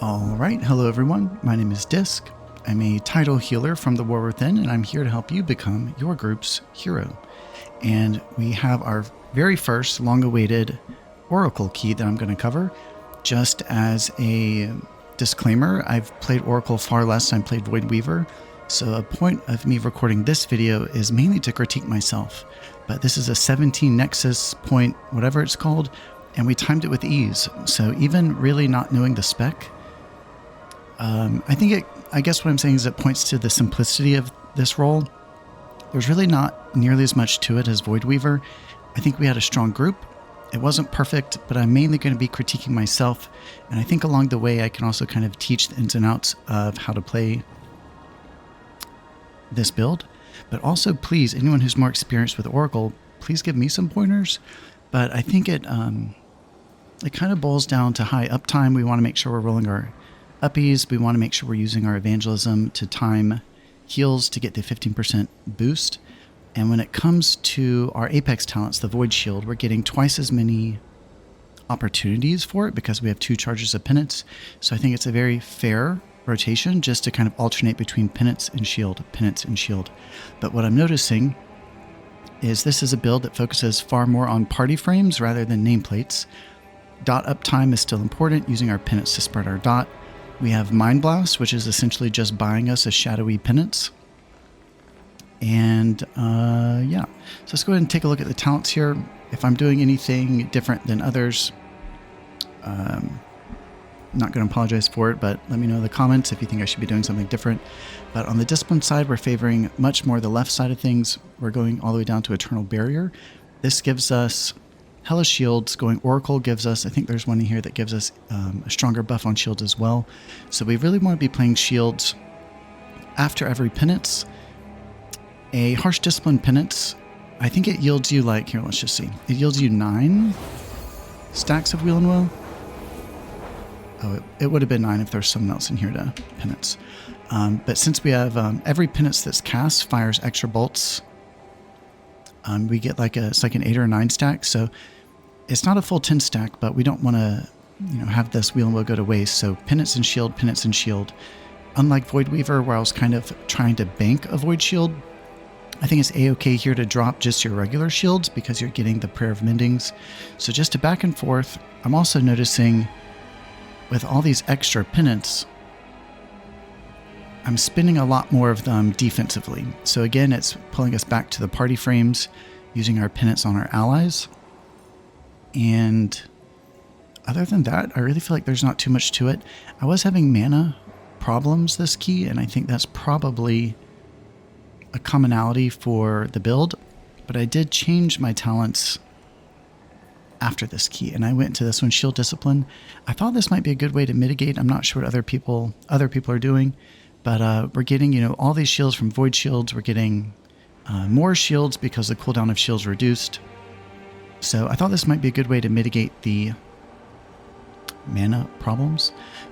Alright, hello everyone, my name is Disc. I'm a title healer from the War Within, and I'm here to help you become your group's hero. And we have our very first long-awaited Oracle key that I'm going to cover. Just as a disclaimer, I've played Oracle far less than I played Voidweaver, so a point of me recording this video is mainly to critique myself. But this is a 17 Nexus-Point, whatever it's called, and we timed it with ease, so even really not knowing the spec, I guess what I'm saying is it points to the simplicity of this role. There's really not nearly as much to it as Voidweaver. I think we had a strong group. It wasn't perfect, but I'm mainly going to be critiquing myself, and I think along the way I can also kind of teach the ins and outs of how to play this build. But also, please, anyone who's more experienced with Oracle, please give me some pointers. But I think it kind of boils down to high uptime. We want to make sure we're rolling our uppies. We want to make sure we're using our evangelism to time heals to get the 15% boost. And when it comes to our apex talents, the Void Shield, we're getting twice as many opportunities for it because we have 2 charges of penance. So I think it's a very fair rotation just to kind of alternate between penance and shield, penance and shield. But what I'm noticing is this is a build that focuses far more on party frames rather than nameplates. Dot uptime is still important, using our penance to spread our dot. We have Mind Blast, which is essentially just buying us a shadowy penance. And yeah, so let's go ahead and take a look at the talents here. If I'm doing anything different than others, not going to apologize for it, but let me know in the comments if you think I should be doing something different. But on the discipline side, we're favoring much more the left side of things. We're going all the way down to Eternal Barrier. This gives us Hellish Shields. Going Oracle gives us, I think there's one in here that gives us a stronger buff on shields as well. So we really want to be playing shields after every penance. A Harsh Discipline penance, I think it yields you like, here, let's just see. It yields you 9 stacks of Wheel and Woe. Oh, it would have been 9 if there's someone else in here to penance. But since we have every penance that's cast fires extra bolts, we get it's like an 8 or 9 stack. So it's not a full 10 stack, but we don't want to, have this Wheel and Woe go to waste. So penance and shield, penance and shield. Unlike Voidweaver, where I was kind of trying to bank a Void Shield, I think it's a-okay here to drop just your regular shields because you're getting the Prayer of Mendings. So just to back and forth, I'm also noticing with all these extra penance, I'm spending a lot more of them defensively. So again, it's pulling us back to the party frames, using our penance on our allies. And other than that, I really feel like there's not too much to it. I was having mana problems this key, and I think that's probably a commonality for the build, but I did change my talents after this key, and I went to this one, Shield Discipline. I thought this might be a good way to mitigate. I'm not sure what other people are doing, but we're getting, all these shields from Void Shields. We're getting more shields because the cooldown of shields reduced. So I thought this might be a good way to mitigate the mana problems.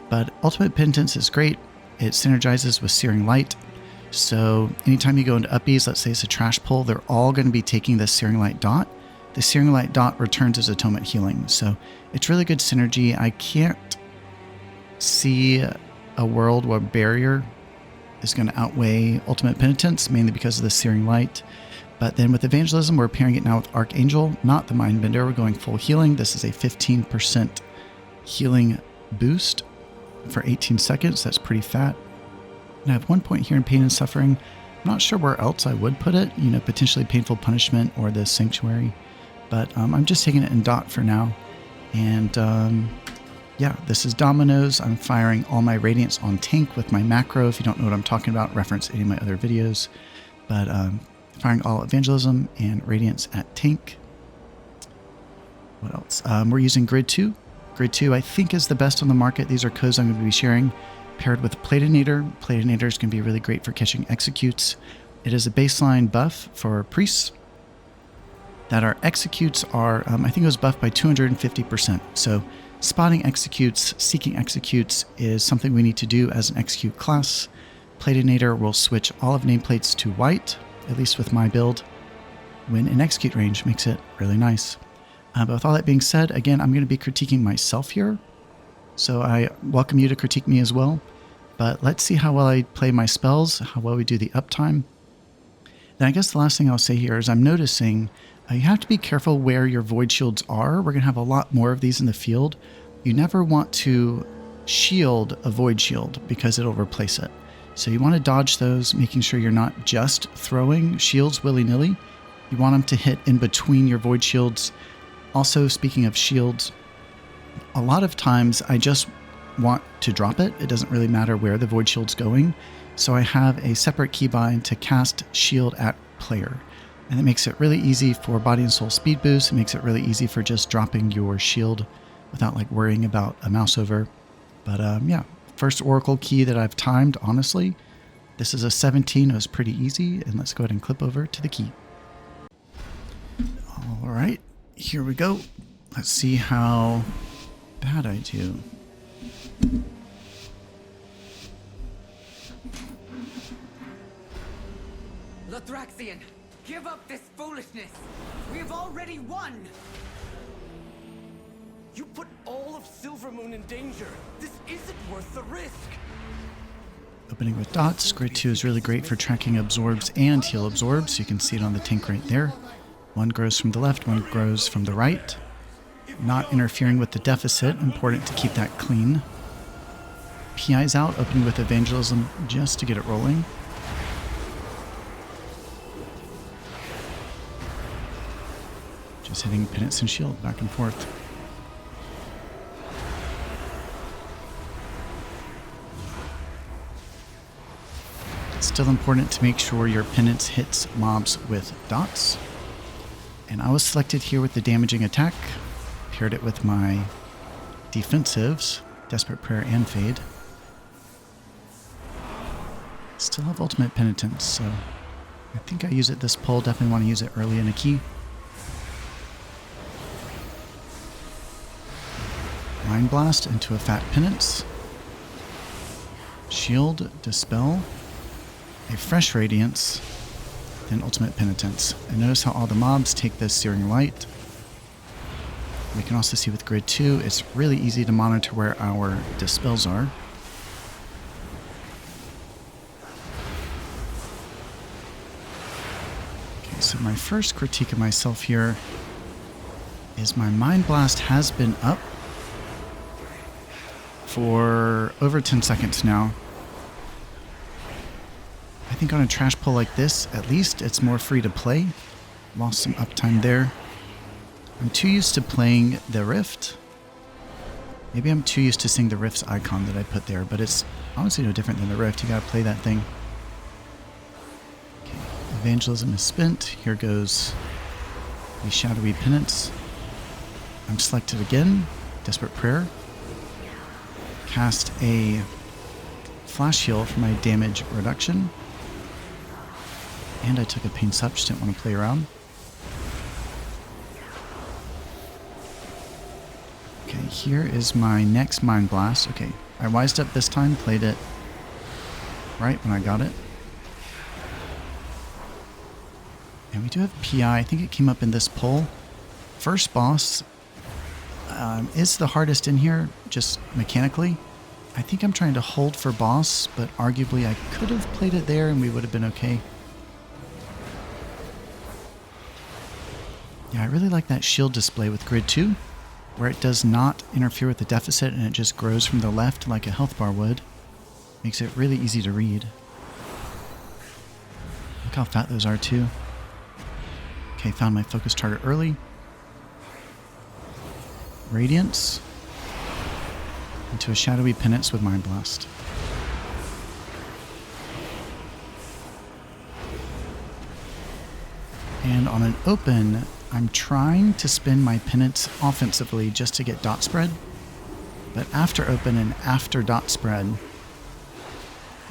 But Ultimate Penitence is great. It synergizes with Searing Light. So anytime you go into uppies, let's say it's a trash pull, they're all going to be taking the Searing Light dot. The Searing Light dot returns as Atonement Healing. So it's really good synergy. I can't see a world where Barrier is going to outweigh Ultimate Penitence, mainly because of the Searing Light. But then with Evangelism, we're pairing it now with Archangel, not the Mindbender. We're going full healing. This is a 15% healing boost for 18 seconds. That's pretty fat. And I have 1 point here in Pain and Suffering. I'm not sure where else I would put it, potentially Painful Punishment or the Sanctuary. But I'm just taking it in dot for now. And yeah, this is Dominoes. I'm firing all my Radiance on tank with my macro. If you don't know what I'm talking about, reference any of my other videos. But firing all Evangelism and Radiance at tank. What else? We're using Grid 2. Grid 2 I think is the best on the market. These are codes I'm going to be sharing. Paired with Platinator. Platinator is going to be really great for catching executes. It is a baseline buff for priests that our executes are, I think it was buffed by 250%. So spotting executes, seeking executes is something we need to do as an execute class. Platinator will switch all of nameplates to white, at least with my build, when in execute range. Makes it really nice. But with all that being said, again, I'm going to be critiquing myself here. So I welcome you to critique me as well. But let's see how well I play my spells, how well we do the uptime. Then I guess the last thing I'll say here is I'm noticing you have to be careful where your void shields are. We're going to have a lot more of these in the field. You never want to shield a void shield because it'll replace it. So you want to dodge those, making sure you're not just throwing shields willy-nilly. You want them to hit in between your void shields. Also, speaking of shields, a lot of times I just want to drop it. It doesn't really matter where the void shield's going. So I have a separate keybind to cast shield at player. And it makes it really easy for body and soul speed boost. It makes it really easy for just dropping your shield without like worrying about a mouse over. But yeah, first Oracle key that I've timed, honestly. This is a 17, it was pretty easy. And let's go ahead and clip over to the key. All right, here we go. Let's see how bad I do. Lathraxian, give up this foolishness! We have already won! You put all of Silvermoon in danger. This isn't worth the risk. Opening with dots, Grid 2 is really great for tracking absorbs and heal absorbs. You can see it on the tank right there. One grows from the left, one grows from the right. Not interfering with the deficit, important to keep that clean. PI's out, opening with Evangelism just to get it rolling. Just hitting Penance and Shield back and forth. It's still important to make sure your Penance hits mobs with dots. And I was selected here with the damaging attack. Paired it with my defensives, Desperate Prayer and Fade. Still have Ultimate Penitence, so I think I use it this pull. Definitely want to use it early in a key. Mind Blast into a Fat Penance. Shield, Dispel. A Fresh Radiance. Then Ultimate Penitence. And notice how all the mobs take this Searing Light. We can also see with Grid 2, it's really easy to monitor where our dispels are. Okay, so my first critique of myself here is my Mind Blast has been up for over 10 seconds now. I think on a trash pull like this, at least it's more free to play. Lost some uptime there. I'm too used to playing the Rift. Maybe I'm too used to seeing the Rift's icon that I put there, but it's honestly no different than the Rift. You gotta play that thing. Okay, Evangelism is spent. Here goes the Shadowy Penance. I'm selected again. Desperate Prayer. Cast a Flash Heal for my damage reduction. And I took a Pain Sup, just didn't want to play around. Okay, here is my next Mind Blast. Okay, I wised up this time, played it right when I got it. And we do have PI. I think it came up in this pull. First boss is the hardest in here, just mechanically. I think I'm trying to hold for boss, but arguably I could have played it there and we would have been okay. Yeah, I really like that shield display with Grid 2. Where it does not interfere with the deficit and it just grows from the left like a health bar would. Makes it really easy to read. Look how fat those are too. Okay, found my focus target early. Radiance. Into a Shadowy Penance with Mind Blast. And on an open, I'm trying to spend my Penance offensively just to get dot spread. But after open and after dot spread,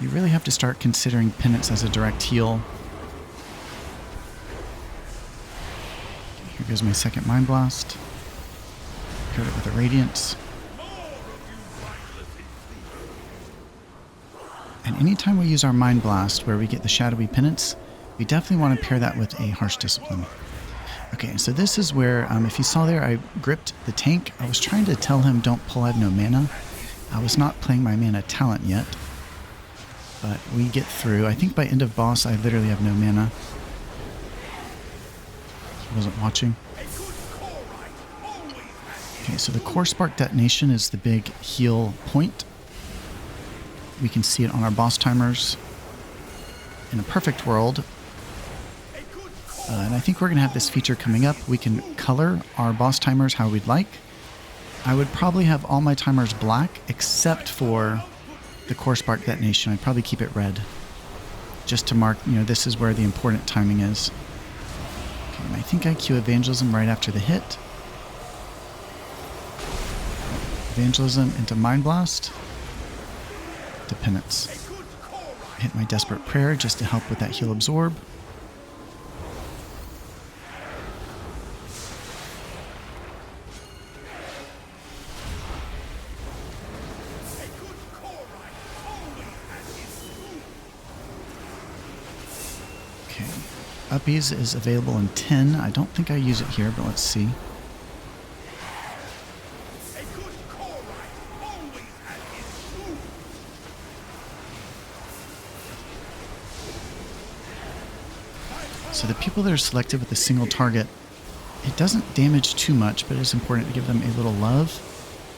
you really have to start considering Penance as a direct heal. Okay, here goes my second Mind Blast. Paired it with a Radiance. And anytime we use our Mind Blast where we get the Shadowy Penance, we definitely want to pair that with a Harsh Discipline. Okay, so this is where, if you saw there, I gripped the tank. I was trying to tell him don't pull, I have no mana. I was not playing my mana talent yet, but we get through. I think by end of boss, I literally have no mana. I wasn't watching. Okay, so the core spark detonation is the big heal point. We can see it on our boss timers. In a perfect world, and I think we're going to have this feature coming up, we can color our boss timers how we'd like. I would probably have all my timers black except for the core spark detonation. I'd probably keep it red just to mark, this is where the important timing is. Okay, and I think I cue Evangelism right after the hit. Evangelism into Mind Blast to Penance. Hit my Desperate Prayer just to help with that heal absorb. Okay, Uppies is available in 10. I don't think I use it here, but let's see. So the people that are selected with a single target, it doesn't damage too much, but it's important to give them a little love.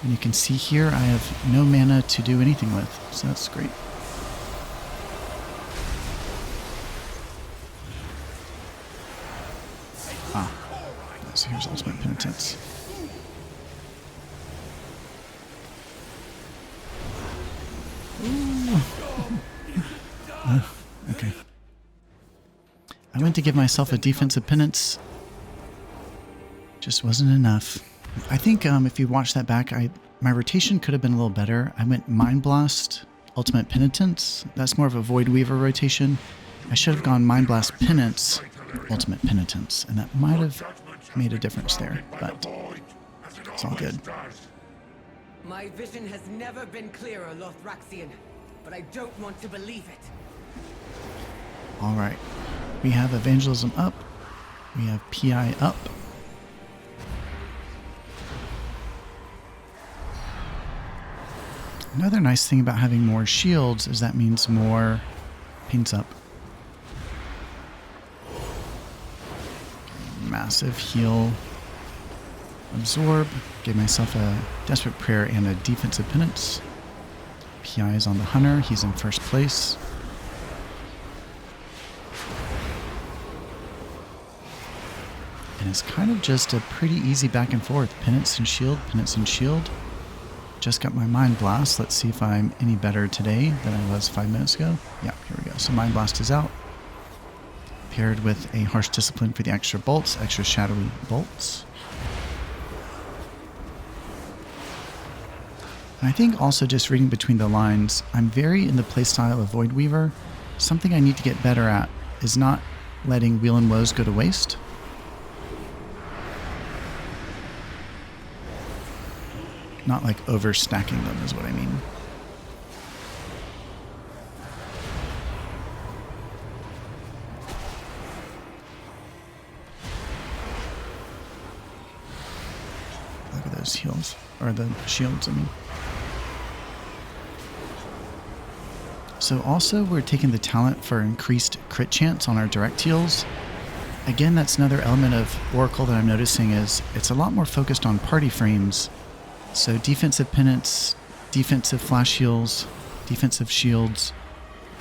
And you can see here I have no mana to do anything with, so that's great. So here's Ultimate Penitence. Okay. I went to give myself a defensive penance. Just wasn't enough. I think if you watch that back, my rotation could have been a little better. I went Mind Blast, Ultimate Penitence. That's more of a Voidweaver rotation. I should have gone Mind Blast Penance, Ultimate Penitence, and that might have made a difference there, but it's all good. My vision has never been clearer, Lothraxian, but I don't want to believe it. All right. We have Evangelism up. We have PI up. Another nice thing about having more shields is that means more paints up. Okay, massive heal. Absorb. Gave myself a Desperate Prayer and a Defensive Penance. PI is on the Hunter. He's in first place. And it's kind of just a pretty easy back and forth. Penance and shield, penance and shield. Just got my Mind Blast. Let's see if I'm any better today than I was 5 minutes ago. Yeah, here we go. So Mind Blast is out. Paired with a Harsh Discipline for the extra bolts, extra shadowy bolts. And I think also just reading between the lines, I'm very in the playstyle of Voidweaver. Something I need to get better at is not letting Wheel and Woes go to waste. Not like overstacking them is what I mean. Look at those heals, or the shields, I mean. So also we're taking the talent for increased crit chance on our direct heals. Again, that's another element of Oracle that I'm noticing is it's a lot more focused on party frames. So defensive penance, defensive flash heals, defensive shields.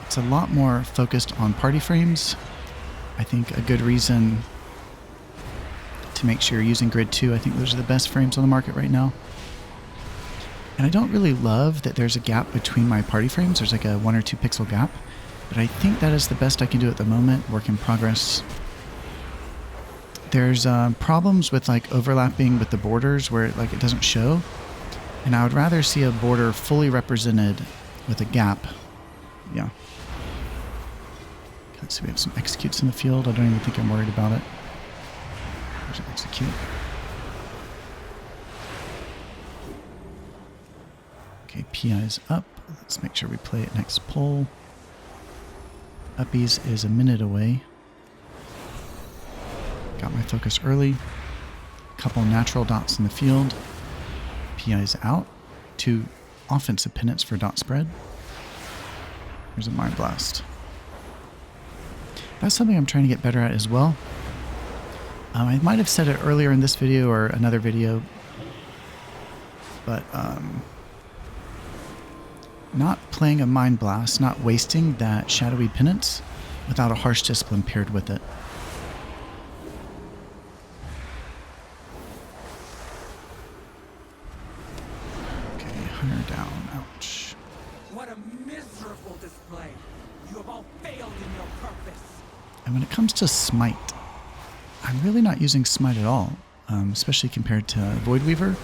It's a lot more focused on party frames. I think a good reason to make sure you're using grid 2. I think those are the best frames on the market right now. And I don't really love that there's a gap between my party frames. There's like a 1 or 2 pixel gap. But I think that is the best I can do at the moment. Work in progress. There's problems with like overlapping with the borders where it doesn't show. And I would rather see a border fully represented with a gap. Yeah. Let's see, we have some executes in the field. I don't even think I'm worried about it. There's an execute. Okay, PI is up. Let's make sure we play it next pull. Uppies is a minute away. Got my focus early. Couple natural dots in the field. PI is out. 2 offensive penance for dot spread. Here's a Mind Blast. That's something I'm trying to get better at as well. I might have said it earlier in this video or another video, but not playing a Mind Blast, not wasting that shadowy penance without a harsh discipline paired with it. Okay, Hunter down. Ouch. What a miserable display. You have all failed in your purpose. And when it comes to Smite, I'm really not using Smite at all, especially compared to Voidweaver,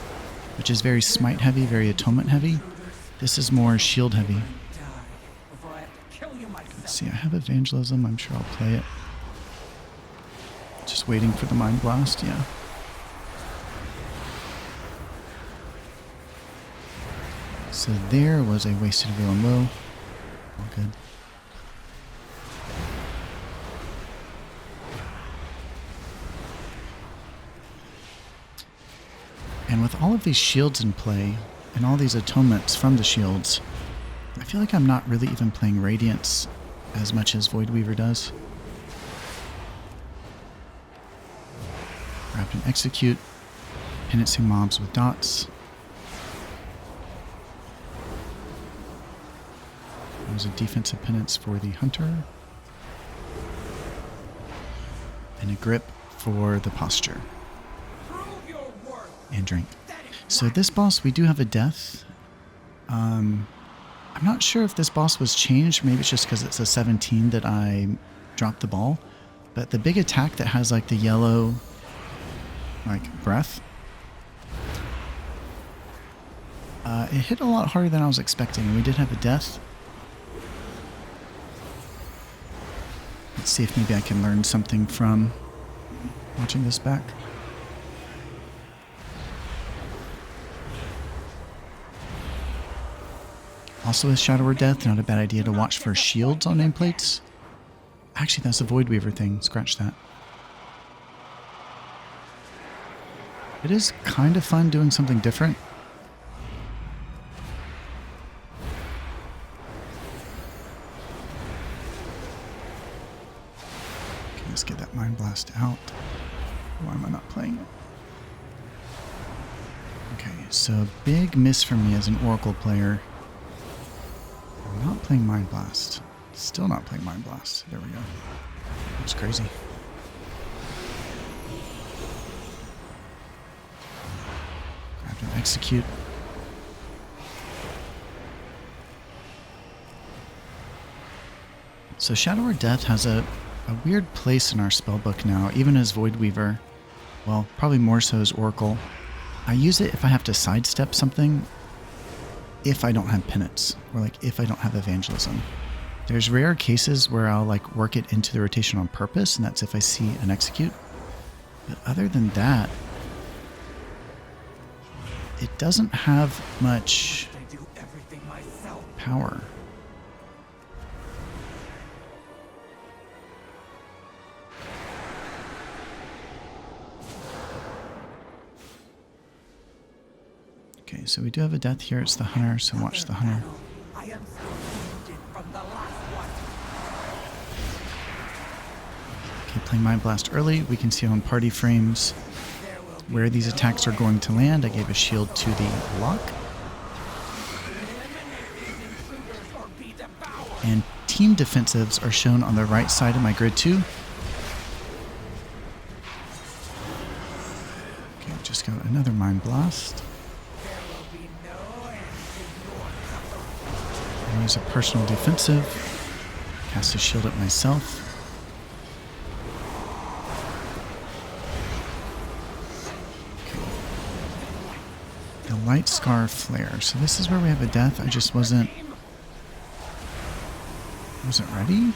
which is very Smite heavy, very Atonement heavy. This is more Shield heavy. Let's see, I have Evangelism, I'm sure I'll play it. Just waiting for the Mind Blast, yeah. So there was a wasted real and low. All good. And with all of these shields in play, and all these atonements from the shields, I feel like I'm not really even playing Radiance as much as Voidweaver does. Grab and execute, penancing mobs with dots. There's a defensive penance for the Hunter. And a grip for the posture. And drink. So this boss, we do have a death. I'm not sure if this boss was changed. Maybe it's just because it's a 17 that I dropped the ball. But the big attack that has like the yellow, like breath, it hit a lot harder than I was expecting. We did have a death. Let's see if maybe I can learn something from watching this back. Also with Shadow or Death, not a bad idea to watch for shields on nameplates. Actually, that's a Voidweaver thing. Scratch that. It is kind of fun doing something different. Okay, let's get that Mind Blast out. Why am I not playing it? Okay, so big miss for me as an Oracle player. I'm not playing Mind Blast. Still not playing Mind Blast. There we go. That's crazy. Grab and execute. So Shadow or Death has a weird place in our spellbook now, even as Voidweaver. Well, probably more so as Oracle. I use it if I have to sidestep something, if I don't have penance, or like if I don't have evangelism. There's rare cases where I'll like work it into the rotation on purpose, and that's if I see an execute. But other than that, it doesn't have much power. Okay, so we do have a death here. It's the Hunter, so watch the Hunter. Okay, play Mind Blast early. We can see on party frames where these attacks are going to land. I gave a shield to the lock. And team defensives are shown on the right side of my grid too. Okay, just got another Mind Blast. Use a personal defensive. Cast a shield at myself. Okay. The Light Scar Flare. So this is where we have a death. I just wasn't ready.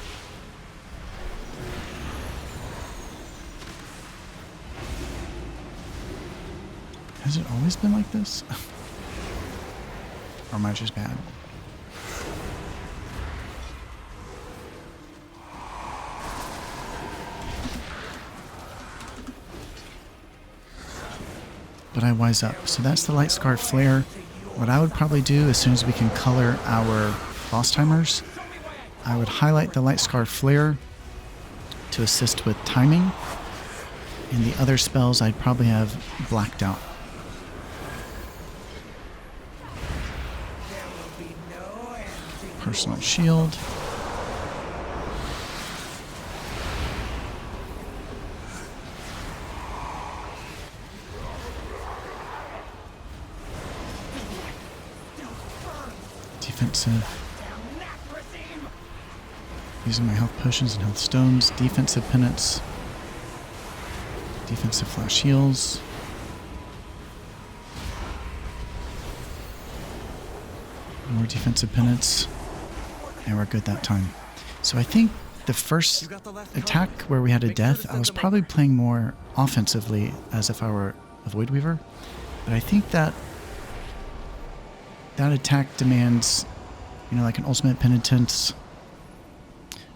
Has it always been like this? Or am I just bad? But I wise up. So that's the Light Scar Flare. What I would probably do as soon as we can color our boss timers, I would highlight the Light Scar Flare to assist with timing, and the other spells I'd probably have blacked out. Personal shield. Defensive. Using my health potions and health stones. Defensive penance. Defensive flash heals. More defensive penance. And we're good that time. So I think the first attack where we had a death, I was probably playing more offensively as if I were a Voidweaver. But I think that attack demands, you know, like an ultimate penitence,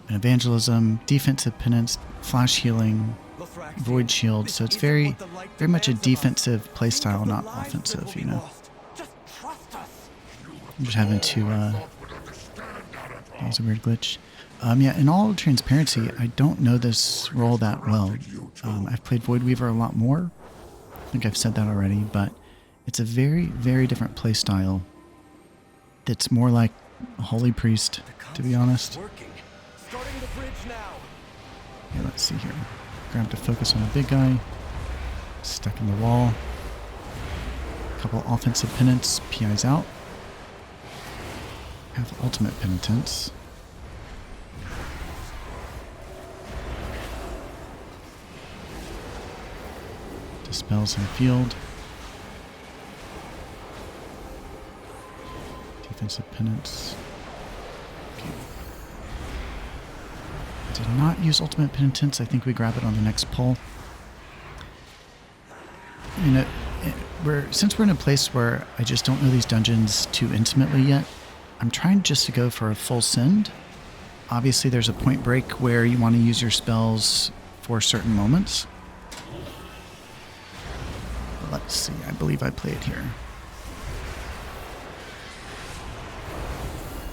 an evangelism, defensive penance, flash healing, void shield. So it's very much a defensive playstyle, not offensive, you know. I'm just having to, that was a weird glitch. Yeah, in all transparency, I don't know this role that well. I've played Voidweaver a lot more. I think I've said that already, but it's a very, very different playstyle. It's more like a holy priest, to be honest. Yeah, let's see here. Grab to focus on a big guy. Stuck in the wall. Couple offensive penance. PI's out. Have ultimate penitence. Dispels in field. Defensive penance. Okay. Did not use ultimate penitence. I think we grab it on the next pull. You know, since we're in a place where I just don't know these dungeons too intimately yet, I'm trying just to go for a full send. Obviously, there's a point break where you want to use your spells for certain moments. Let's see. I believe I play it here.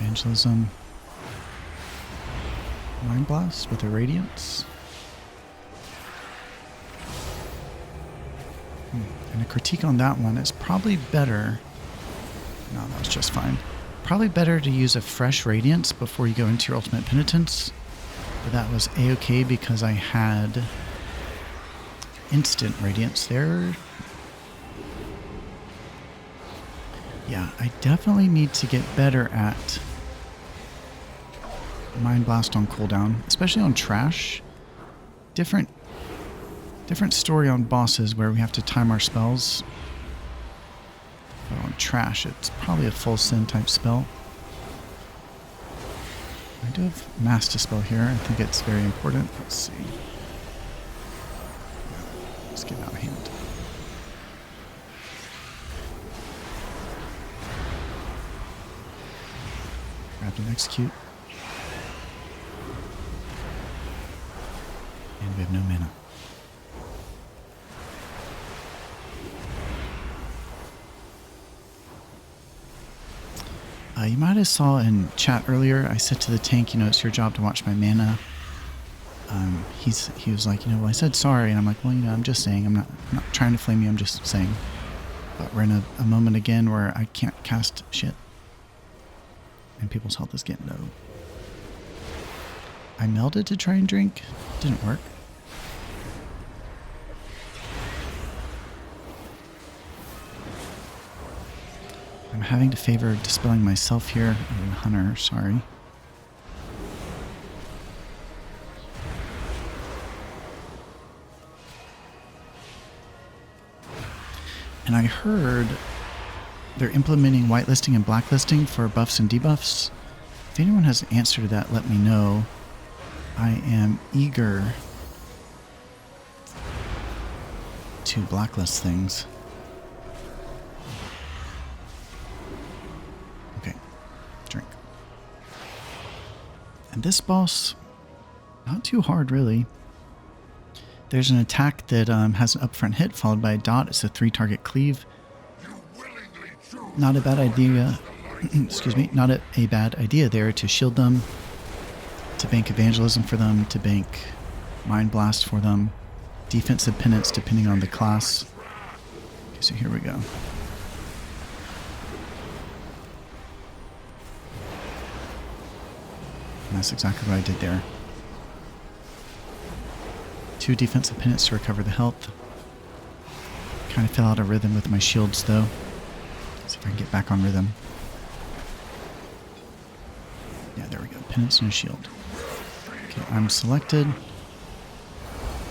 Evangelism. Mind Blast with a Radiance. And a critique on that one is probably better. No, that was just fine. Probably better to use a fresh Radiance before you go into your ultimate penitence. But that was a-okay because I had instant Radiance there. Yeah, I definitely need to get better at Mind Blast on cooldown, especially on trash. Different story on bosses where we have to time our spells. But on trash, it's probably a full send type spell. I do have Mass Dispel here. I think it's very important. Let's see. Let's get out of hand. Grab and execute. And we have no mana. You might have saw in chat earlier, I said to the tank, you know, it's your job to watch my mana. He was like, you know, well, I said sorry, and I'm like, well, you know, I'm just saying, I'm not trying to flame you, I'm just saying. But we're in a moment again where I can't cast shit. And people's health is getting low. I melded to try and drink. Didn't work. I'm having to favor dispelling myself here. Oh, Hunter, sorry. And I heard they're implementing whitelisting and blacklisting for buffs and debuffs. If anyone has an answer to that, let me know. I am eager to blacklist things. Okay, drink. And this boss, not too hard really. There's an attack that has an upfront hit followed by a dot. It's a 3-target cleave. You willingly choose Not a bad idea. Excuse me. Not a bad idea there to shield them, to bank evangelism for them, to bank mind blast for them, defensive penance depending on the class. Okay, so here we go. And that's exactly what I did there. 2 defensive penance to recover the health. Kind of fell out of rhythm with my shields though. See if I can get back on rhythm. Yeah, there we go. Penance and a shield. Okay, I'm selected.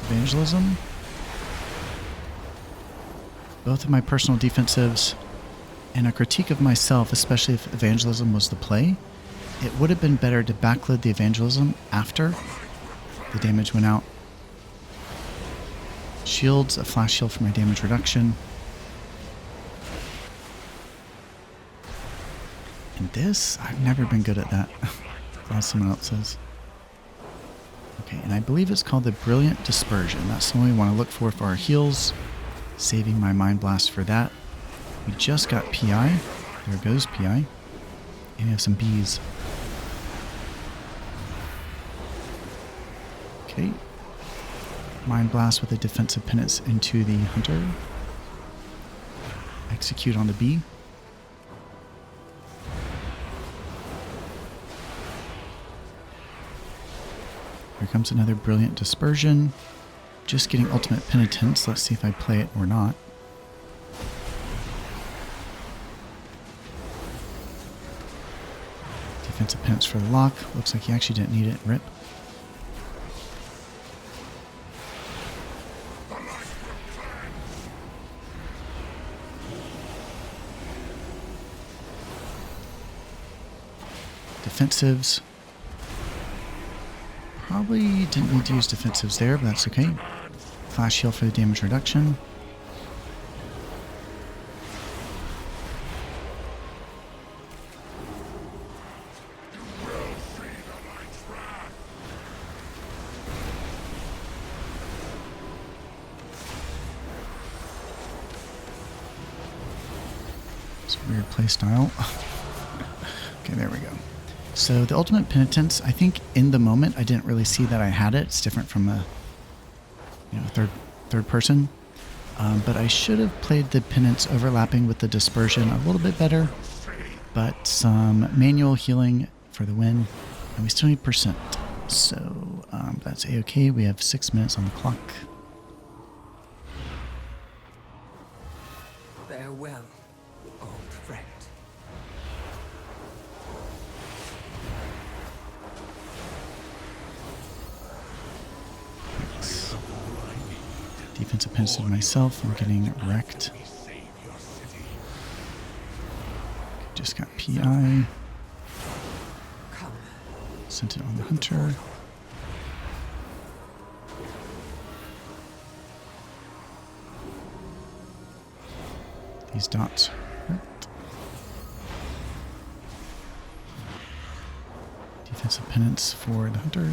Evangelism. Both of my personal defensives. And a critique of myself, especially if evangelism was the play. It would have been better to backload the evangelism after the damage went out. Shields, a flash shield for my damage reduction. And this, I've never been good at that. Glad someone else says. Okay, and I believe it's called the Brilliant Dispersion. That's the one we want to look for our heals. Saving my Mind Blast for that. We just got PI. There goes PI. And we have some bees. Okay. Mind Blast with a defensive penance into the hunter. Execute on the bee. Here comes another Brilliant Dispersion. Just getting Ultimate Penitence. Let's see if I play it or not. Defensive Penance for the lock. Looks like he actually didn't need it. Rip. Defensives. Probably didn't need to use defensives there, but that's okay. Flash heal for the damage reduction. It's a weird playstyle. Okay, there we go. So the Ultimate Penitence, I think in the moment I didn't really see that I had it. It's different from a third person. But I should have played the Penance overlapping with the Dispersion a little bit better. But some manual healing for the win. And we still need percent. So that's a-okay. We have 6 minutes on the clock. Farewell, old friend. Defensive penance to myself. I'm getting wrecked. Just got PI. Sent it on the hunter. These dots hurt. Defensive penance for the hunter.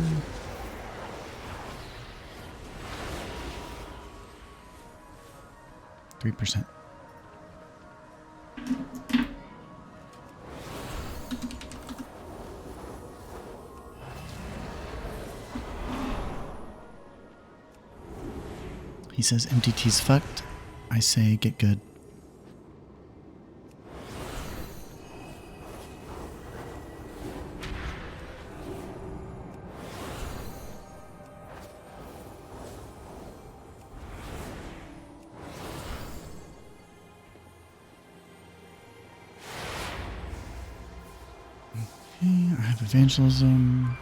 %. He says MTT's fucked. I say get good. I have evangelism.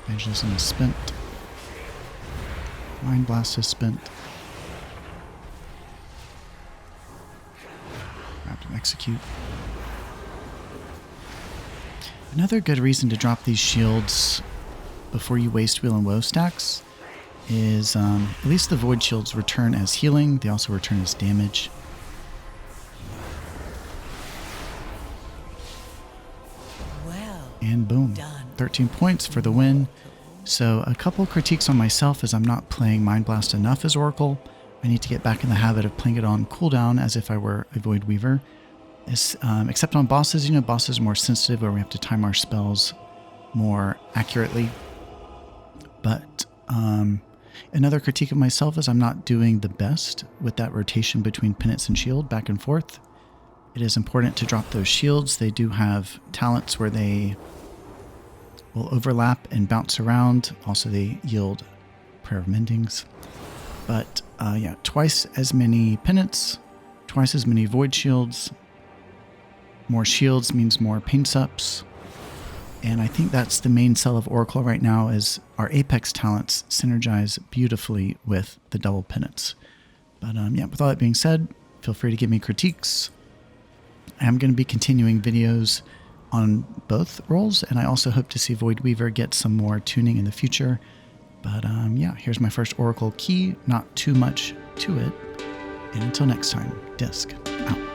Evangelism is spent. Mind Blast is spent. Wrap and execute. Another good reason to drop these shields before you waste Wheel and Woe stacks is at least the Void shields return as healing. They also return as damage. And boom, 13 points for the win. So a couple critiques on myself is I'm not playing Mind Blast enough as Oracle. I need to get back in the habit of playing it on cooldown as if I were a Voidweaver. Except on bosses, you know, bosses are more sensitive where we have to time our spells more accurately. But another critique of myself is I'm not doing the best with that rotation between penance and shield back and forth. It is important to drop those shields. They do have talents where they will overlap and bounce around. Also, they yield Prayer of Mendings. But yeah, twice as many penance, twice as many void shields. More shields means more pain sups. And I think that's the main sell of Oracle right now is our Apex talents synergize beautifully with the double penance. But yeah, with all that being said, feel free to give me critiques. I am going to be continuing videos on both roles, and I also hope to see Voidweaver get some more tuning in the future. But yeah, here's my first Oracle key, not too much to it. And until next time, Disc out.